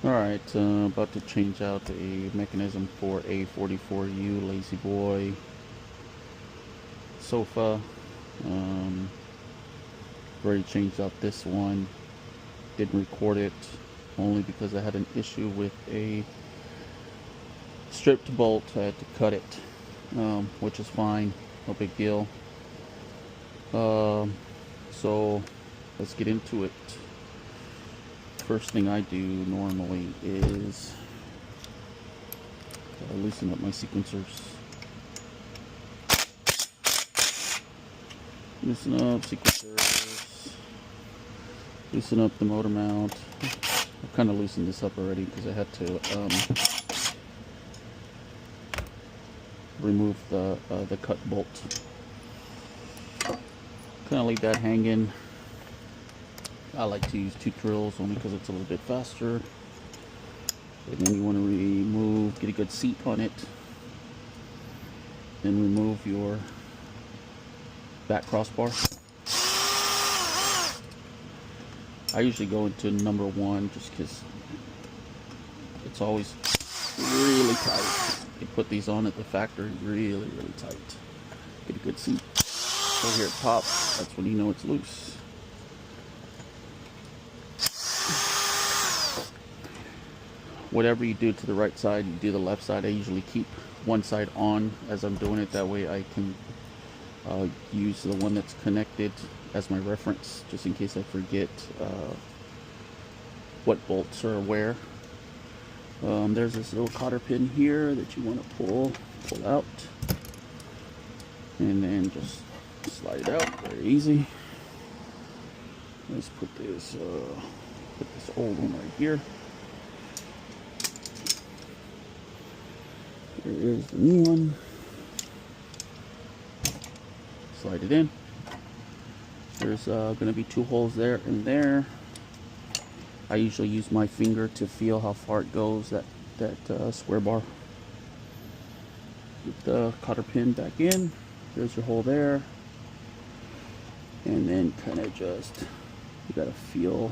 Alright, about to change out a mechanism for a 44U Lazboy sofa. Um, Already changed out this one. Didn't record it only because I had an issue with a stripped bolt. I had to cut it, which is fine, no big deal. So let's get into it. First thing I do normally is loosen up my sequencers. Loosen up sequencers. Loosen up the motor mount. I've kind of loosened this up already because I had to remove the cut bolt. Kind of leave that hanging. I like to use 2 drills only because it's a little bit faster. And then you want to remove, get a good seat on it. Then remove your back crossbar. I usually go into number 1 just because it's always really tight. You put these on at the factory really tight. Get a good seat. Over here at top, that's when you know it's loose. Whatever you do to the right side, you do the left side. I usually keep one side on as I'm doing it. That way I can use the one that's connected as my reference, just in case I forget what bolts are where. There's this little cotter pin here that you want to pull out, and then just slide it out. Very easy. Let's put this old one right here. Here is the new one. Slide it in. There's going to be 2 holes there and there. I usually use my finger to feel how far it goes, that square bar. Get the cotter pin back in. There's your hole there. And then kind of just, you gotta feel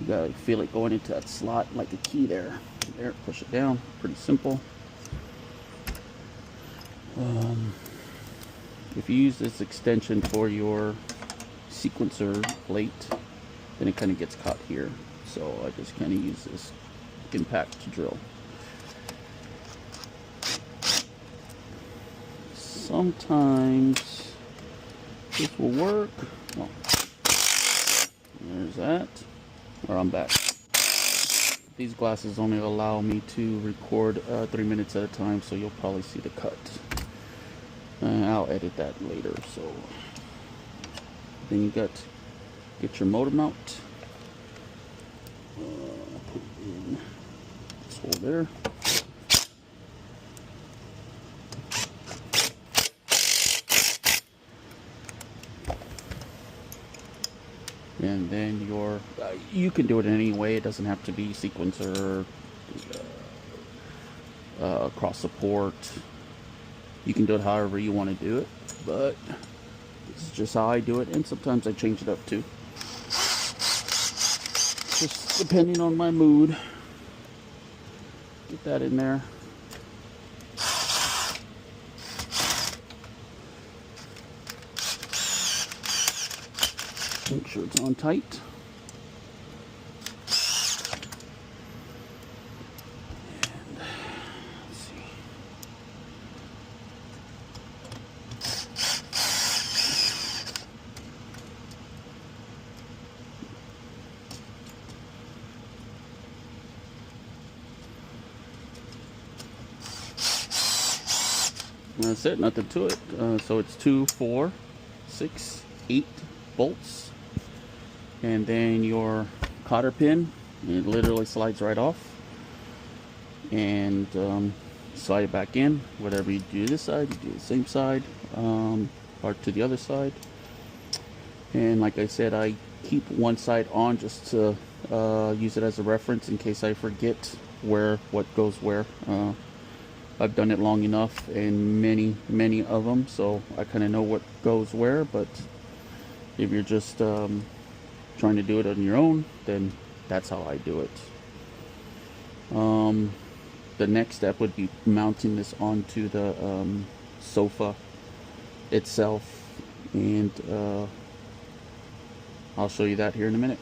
it going into that slot like a key there. There, push it down. Pretty simple. If you use this extension for your sequencer plate, then it kind of gets caught here. So I just kind of use this impact drill. Sometimes this will work. Oh, there's that. Or I'm back. These glasses only allow me to record 3 minutes at a time, so you'll probably see the cut. I'll edit that later. So then you get your motor mount. Put in this hole there. And then you can do it any way. It doesn't have to be sequencer, cross support. You can do it however you want to do it, but this is just how I do it, and sometimes I change it up too. Just depending on my mood. Get that in there. Make sure it's on tight. And let's see. That's it, nothing to it. So it's 2, 4, 6, 8 bolts. And then your cotter pin, it literally slides right off. And slide it back in. Whatever you do this side, you do the same side, or to the other side. And like I said, I keep one side on just to use it as a reference in case I forget what goes where. I've done it long enough and many of them, so I kind of know what goes where. But if you're just trying to do it on your own, then That's how I do it. The next step would be mounting this onto the sofa itself, and I'll show you that here in a minute.